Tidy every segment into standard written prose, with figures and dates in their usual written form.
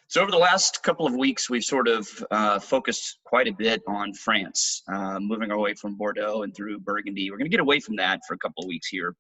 So over the last couple of weeks, we've sort of focused quite a bit on France, moving our way from Bordeaux and through Burgundy. We're going to get away from that for a couple of weeks here.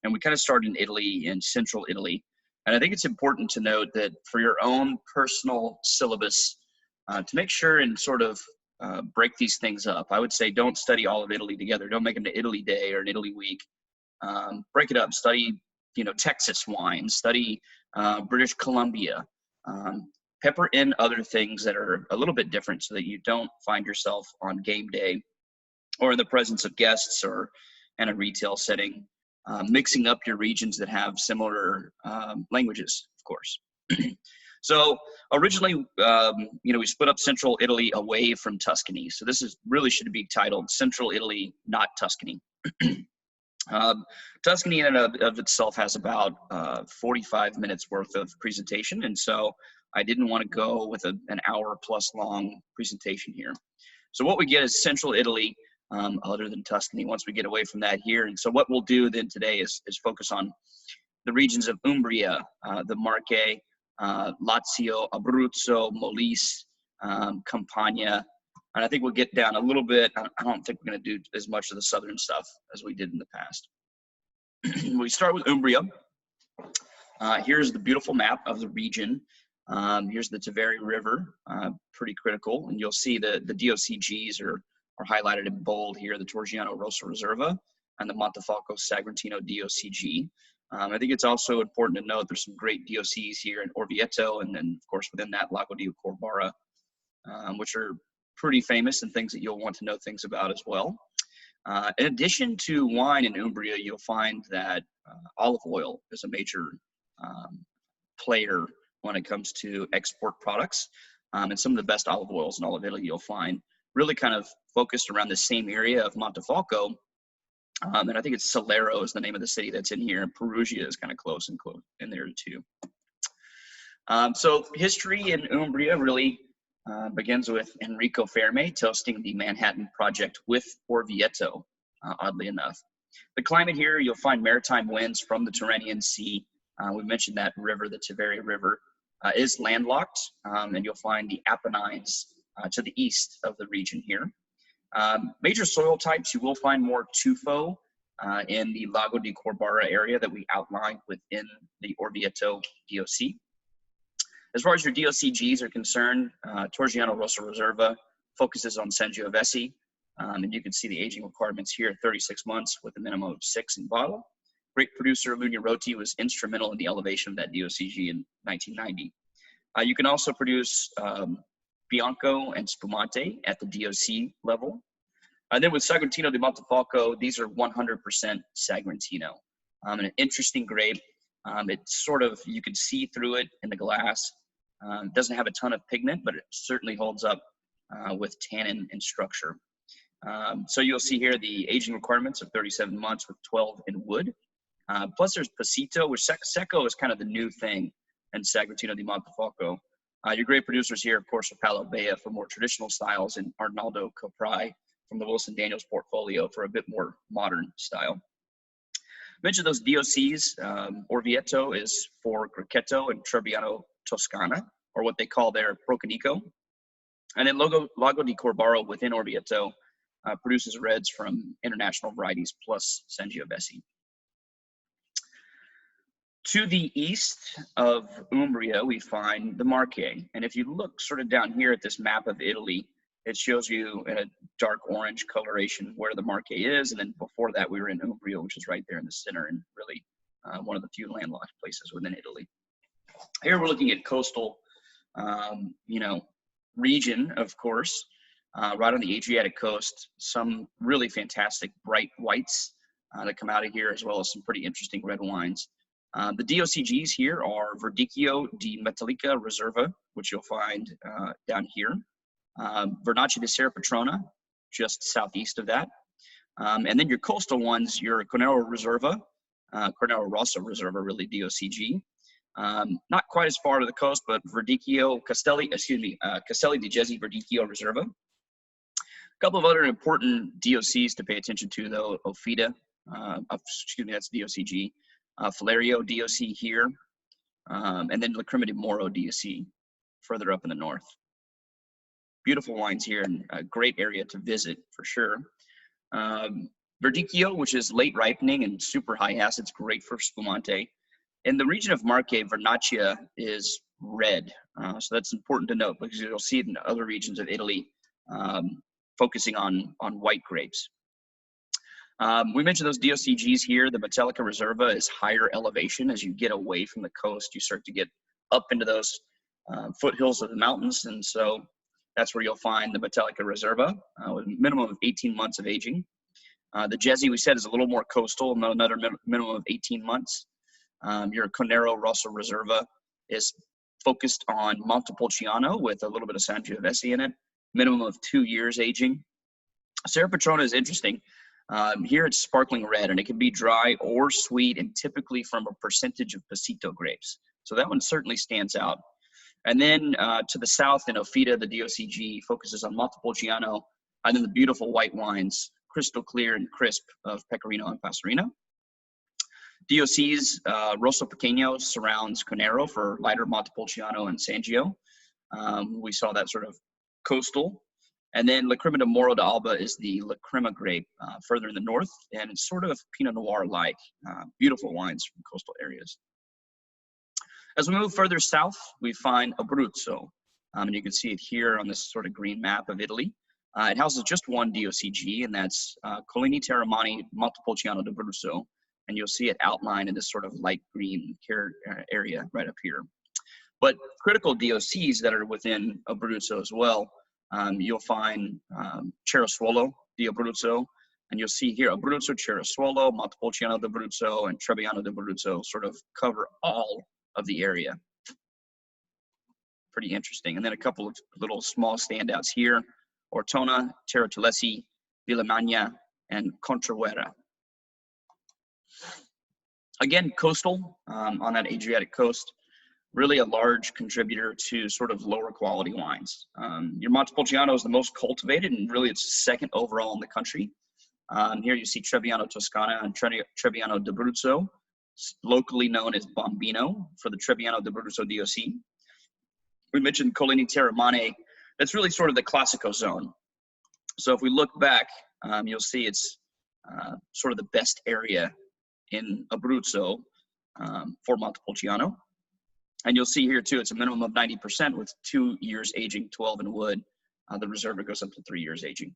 And we kind of started in Italy, in central Italy. And I think it's important to note that for your own personal syllabus, to make sure and sort of break these things up, I would say don't study all of Italy together. Don't make them to Italy Day or an Italy week. Break it up. Study, Texas wine. Study British Columbia. Pepper in other things that are a little bit different so that you don't find yourself on game day or in the presence of guests or in a retail setting, mixing up your regions that have similar languages, of course. So originally, we split up central Italy away from Tuscany. So this really should be titled Central Italy, Not Tuscany. Tuscany in and of itself has about 45 minutes worth of presentation, and so I didn't want to go with an hour plus long presentation here. So what we get is central Italy, other than Tuscany, once we get away from that here. And so what we'll do then today is focus on the regions of Umbria, the Marche, Lazio, Abruzzo, Molise, Campania. And I think we'll get down a little bit. I don't think we're going to do as much of the southern stuff as we did in the past. We start with Umbria. Here's the beautiful map of the region. Here's the Tevere River, pretty critical. And you'll see the DOCGs are highlighted in bold here, the Torgiano Rosso Reserva and the Montefalco Sagrantino DOCG. I think it's also important to note there's some great DOCs here in Orvieto, and then, of course, within that, Lago di Corbara, which are pretty famous and things that you'll want to know things about as well. In addition to wine in Umbria, you'll find that olive oil is a major player when it comes to export products. And some of the best olive oils in all of Italy you'll find really kind of focused around the same area of Montefalco. And I think it's Salero is the name of the city that's in here, and Perugia is kind of close in there too. So history in Umbria really begins with Enrico Fermi toasting the Manhattan Project with Orvieto, oddly enough. The climate here, you'll find maritime winds from the Tyrrhenian Sea. We mentioned that river, the Tevere River, is landlocked, and you'll find the Apennines to the east of the region here. Major soil types, you will find more tufo in the Lago di Corbara area that we outlined within the Orvieto DOC. As far as your DOCGs are concerned, Torgiano Rosso Reserva focuses on Sangiovese, and you can see the aging requirements here, 36 months with a minimum of 6 in bottle. Great producer Lugna Roti was instrumental in the elevation of that DOCG in 1990. You can also produce Bianco and Spumante at the DOC level. And then with Sagrantino di Montefalco, these are 100% Sagrantino. And an interesting grape. It's sort of, you can see through it in the glass. It doesn't have a ton of pigment, but it certainly holds up with tannin and structure. So you'll see here the aging requirements of 37 months with 12 in wood. Plus there's Pasito, which Secco is kind of the new thing in Sagrantino di Montefalco. Your great producers here, of course, are Paolo Bea for more traditional styles and Arnaldo Coprai from the Wilson Daniels portfolio for a bit more modern style. Mentioned those DOCs. Orvieto is for Grechetto and Trebbiano Toscana, or what they call their Procanico. And then Lago di Corbara within Orvieto produces reds from international varieties plus Sangiovese. To the east of Umbria, we find the Marche. And if you look sort of down here at this map of Italy, it shows you in a dark orange coloration where the Marche is. And then before that, we were in Umbria, which is right there in the center and really one of the few landlocked places within Italy. Here we're looking at coastal, region, of course, right on the Adriatic coast. Some really fantastic bright whites that come out of here, as well as some pretty interesting red wines. The DOCGs here are Verdicchio di Metallica Reserva, which you'll find down here. Vernaccia di Serra Petrona, just southeast of that. And then your coastal ones, your Cornaro Reserva, Cornaro Rosso Reserva, really DOCG. Not quite as far to the coast, but Castelli di Jesi Verdicchio Reserva. A couple of other important DOCs to pay attention to, though. Ofida, that's DOCG. Filario DOC here. and then Lacrima di Moro DOC further up in the north. Beautiful wines here and a great area to visit for sure. Verdicchio, which is late ripening and super high acids, great for spumante. In the region of Marche, Vernaccia is red. So that's important to note because you'll see it in other regions of Italy focusing on white grapes. We mentioned those DOCGs here. The Metallica Reserva is higher elevation. As you get away from the coast, you start to get up into those foothills of the mountains. And so that's where you'll find the Metallica Reserva with a minimum of 18 months of aging. The Jezzy, we said, is a little more coastal, another minimum of 18 months. Your Conero Rosso Reserva is focused on Montepulciano with a little bit of Sangiovese in it, minimum of 2 years aging. Serra Petrona is interesting. Here it's sparkling red, and it can be dry or sweet, and typically from a percentage of Passito grapes. So that one certainly stands out. And then to the south in Ofida, the DOCG focuses on Montepulciano, and then the beautiful white wines, crystal clear and crisp, of Pecorino and Passerino. DOC's Rosso Pequeño surrounds Conero for lighter Montepulciano and Sangio. We saw that sort of coastal. And then Lacrima di Moro d'Alba is the Lacrima grape further in the north, and it's sort of Pinot Noir-like. Beautiful wines from coastal areas. As we move further south, we find Abruzzo. And you can see it here on this sort of green map of Italy. It houses just one DOCG, and that's Collini Terramani Montepulciano d'Abruzzo. And you'll see it outlined in this sort of light green area right up here. But critical DOCs that are within Abruzzo as well, you'll find Cerasuolo di Abruzzo, and you'll see here Abruzzo, Cerasuolo, Montepulciano d'Abruzzo, and Trebbiano d'Abruzzo sort of cover all of the area. Pretty interesting. And then a couple of little small standouts here: Ortona, Terratulesi, Villamagna, and Contraguerra. Again, coastal on that Adriatic coast, really a large contributor to sort of lower quality wines. Your Montepulciano is the most cultivated, and really it's second overall in the country. Here you see Trebbiano Toscana and Trebbiano d'Abruzzo, locally known as Bombino for the Trebbiano d'Abruzzo DOC. We mentioned Collini Terramani. That's really sort of the Classico zone. So if we look back, you'll see it's sort of the best area in Abruzzo for Montepulciano. And you'll see here too, it's a minimum of 90% with 2 years aging, 12 in wood. The Reserva goes up to 3 years aging.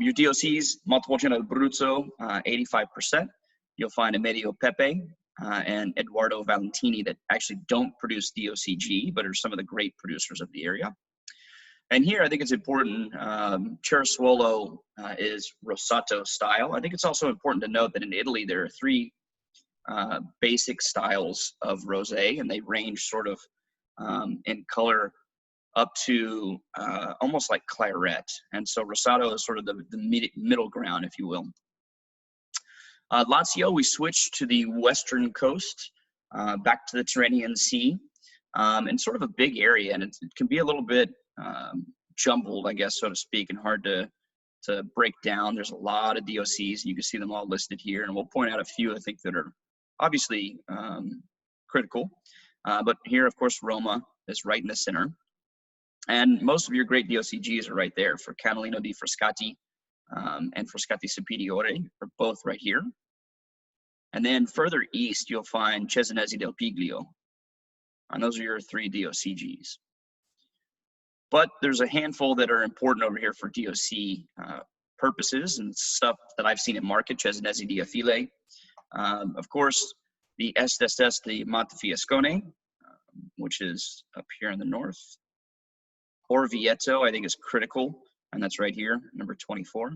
Your DOCs, Montepulciano d'Abruzzo, 85%. You'll find Amedio Pepe and Eduardo Valentini that actually don't produce DOCG, but are some of the great producers of the area. And here, I think it's important, Cerasuolo is Rosato style. I think it's also important to note that in Italy, there are 3 basic styles of rosé, and they range sort of in color up to almost like claret. And so Rosato is sort of the middle ground, if you will. Lazio, we switched to the western coast, back to the Tyrrhenian Sea, and sort of a big area, and it can be a little bit jumbled, I guess, so to speak, and hard to break down. There's a lot of DOCs, and you can see them all listed here, and we'll point out a few, I think, that are obviously critical. But here, of course, Roma is right in the center. And most of your great DOCGs are right there for Cannellino di Frascati and Frascati Superiore are both right here. And then further east, you'll find Cesenesi del Piglio. And those are your 3 DOCGs. But there's a handful that are important over here for DOC purposes and stuff that I've seen in market, Cesenesi di Affile. Of course, the Est di Montefiascone, which is up here in the north. Orvieto, I think, is critical, and that's right here, number 24.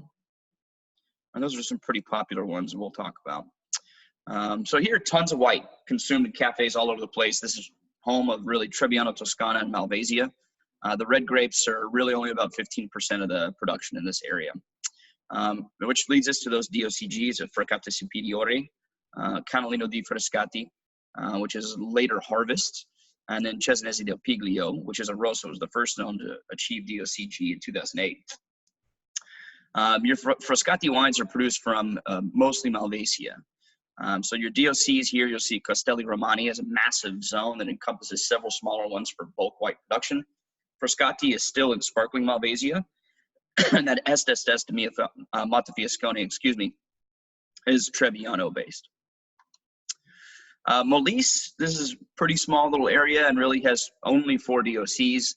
And those are some pretty popular ones we'll talk about. So here, tons of white consumed in cafes all over the place. This is home of really Trebbiano Toscana and Malvasia. The red grapes are really only about 15% of the production in this area, which leads us to those DOCGs of Frascati Superiore, Cannellino di Frascati, which is later harvest, and then Cesenesi del Piglio, which is a Rosso, was the first known to achieve DOCG in 2008. Your Frascati wines are produced from mostly Malvasia. So your DOCs here, you'll see Castelli Romani is a massive zone that encompasses several smaller ones for bulk white production. Frascati is still in sparkling Malvasia, and that Estes de Montefiascone, excuse me, is Trebbiano based. Molise, this is a pretty small little area and really has only 4 DOCs.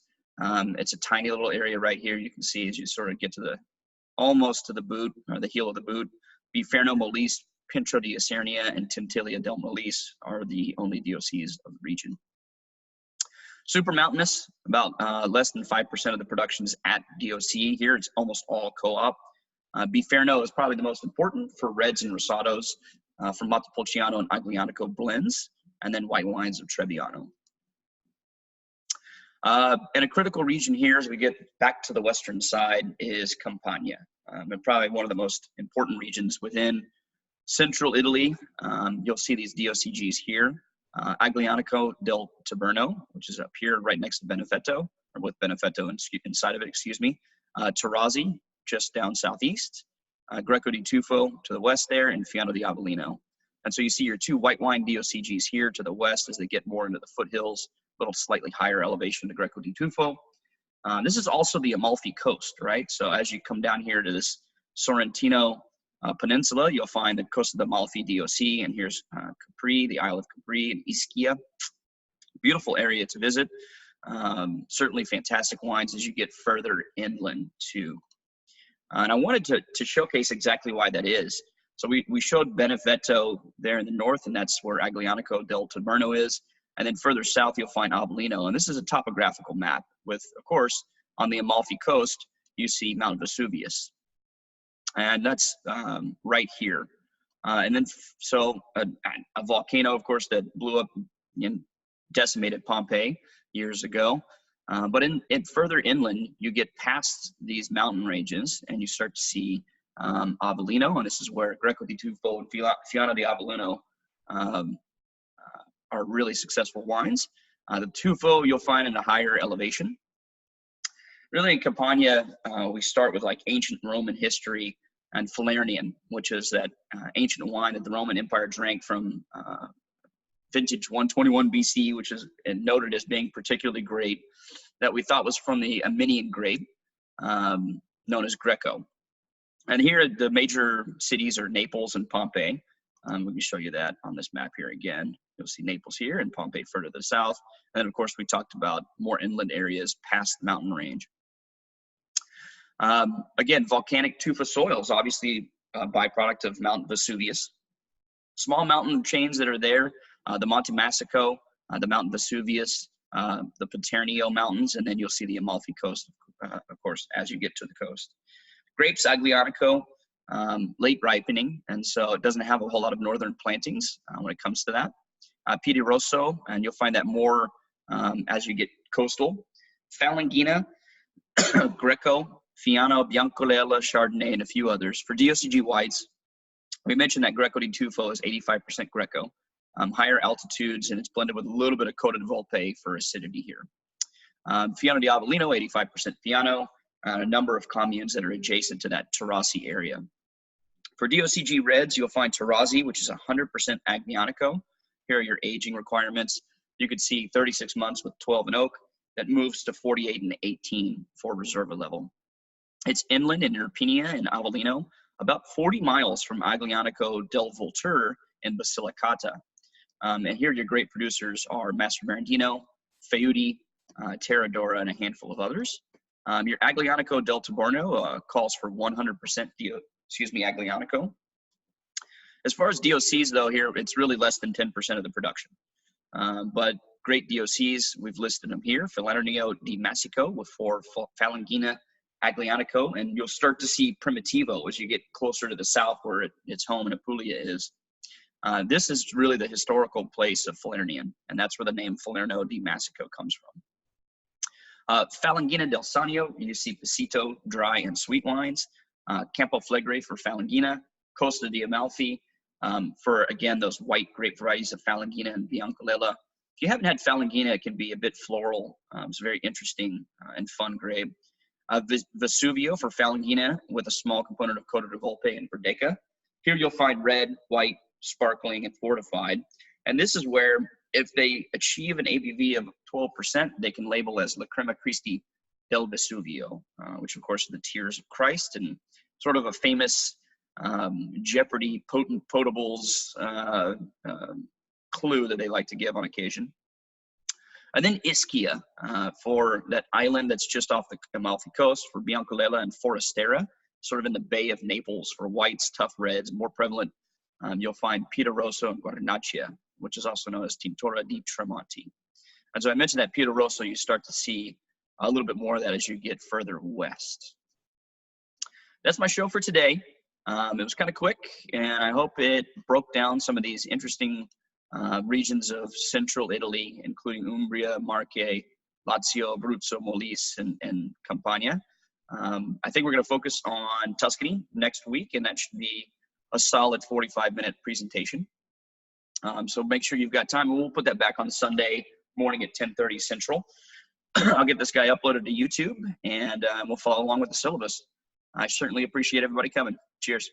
It's a tiny little area right here. You can see as you sort of get to the, almost to the boot, or the heel of the boot. Biferno, Molise, Pintro di Isernia, and Tintilia del Molise are the only DOCs of the region. Super mountainous, about less than 5% of the production is at DOC. Here it's almost all co-op. Biferno is probably the most important for reds and rosados, from Montepulciano and Aglianico blends, and then white wines of Trebbiano. And a critical region here as we get back to the western side is Campania. And probably one of the most important regions within central Italy. You'll see these DOCGs here. Aglianico del Taberno, which is up here right next to Benefetto, or with Benefetto inside of it, excuse me. Tarazzi, just down southeast. Greco di Tufo to the west there, and Fiano di Avellino. And so you see your 2 white wine DOCGs here to the west as they get more into the foothills, a little slightly higher elevation to Greco di Tufo. This is also the Amalfi Coast, right? So as you come down here to this Sorrentino Peninsula, you'll find the Costa d'Amalfi DOC, and here's Capri, the Isle of Capri, and Ischia. Beautiful area to visit. Certainly fantastic wines as you get further inland too. And I wanted to showcase exactly why that is. So we showed Benefetto there in the north, and that's where Aglianico del Taberno is. And then further south, you'll find Avellino. And this is a topographical map with, of course, on the Amalfi Coast, you see Mount Vesuvius. And that's right here. And then, so a volcano, of course, that blew up and decimated Pompeii years ago. But in further inland, you get past these mountain ranges and you start to see Avellino, and this is where Greco di Tufo and Fiano di Avellino are really successful wines. The Tufo you'll find in a higher elevation. Really in Campania, we start with like ancient Roman history and Falernian, which is that ancient wine that the Roman Empire drank from vintage 121 BC, which is noted as being particularly great, that we thought was from the Armenian grape, known as Greco. And here the major cities are Naples and Pompeii. Let me show you that on this map here again. You'll see Naples here and Pompeii further to the south. And then of course we talked about more inland areas past the mountain range. Again, volcanic tufa soils, obviously a byproduct of Mount Vesuvius. Small mountain chains that are there, the Monte Massico, the Mount Vesuvius, the Paternio Mountains, and then you'll see the Amalfi Coast, of course, as you get to the coast. Grapes, Aglianico, late ripening, and so it doesn't have a whole lot of northern plantings when it comes to that. Piedi Rosso, and you'll find that more as you get coastal. Falangina, Greco, Fiano, Biancolella, Chardonnay, and a few others. For DOCG whites, we mentioned that Greco di Tufo is 85% Greco. Higher altitudes, and it's blended with a little bit of Coda di Volpe for acidity here. Fiano di Avellino, 85% Fiano, and a number of communes that are adjacent to that Tarazzi area. For DOCG reds, you'll find Tarazzi, which is 100% Aglianico. Here are your aging requirements. You could see 36 months with 12 and oak. That moves to 48 and 18 for Reserva level. It's inland in Irpinia and Avellino, about 40 miles from Aglianico del Voltur in Basilicata. And here your great producers are Master Marandino, Feudi, Terradora, and a handful of others. Your Aglianico del Taberno calls for 100% Aglianico. As far as DOCs though, here it's really less than 10% of the production. But great DOCs, we've listed them here. Falernio di Massico with 4 Falangina Aglianico, and you'll start to see Primitivo as you get closer to the south where its home in Apulia is. This is really the historical place of Falernian, and that's where the name Falerno di Massico comes from. Falangina del Sanio, you see Pasito, dry and sweet wines. Campo Flegre for Falangina. Costa di Amalfi for, again, those white grape varieties of Falangina and Biancolella. If you haven't had Falangina, it can be a bit floral. It's a very interesting and fun grape. Vesuvio for Falangina with a small component of Coda di Volpe and Verdeca. Here you'll find red, white, sparkling and fortified. And this is where, if they achieve an ABV of 12%, they can label as La Crema Christi del Vesuvio, which of course are the tears of Christ, and sort of a famous Jeopardy potables clue that they like to give on occasion. And then Ischia, for that island that's just off the Amalfi Coast, for Biancolella and Forastera, sort of in the Bay of Naples for whites, tough reds, more prevalent. You'll find Piedoroso and Guarnaccia, which is also known as Tintora di Tremonti. And so I mentioned that Piedoroso, you start to see a little bit more of that as you get further west. That's my show for today. It was kind of quick, and I hope it broke down some of these interesting regions of central Italy, including Umbria, Marche, Lazio, Abruzzo, Molise, and Campania. I think we're going to focus on Tuscany next week, and that should be a solid 45-minute presentation. So make sure you've got time, and we'll put that back on Sunday morning at 10:30 Central. I'll get this guy uploaded to YouTube, and we'll follow along with the syllabus. I certainly appreciate everybody coming. Cheers.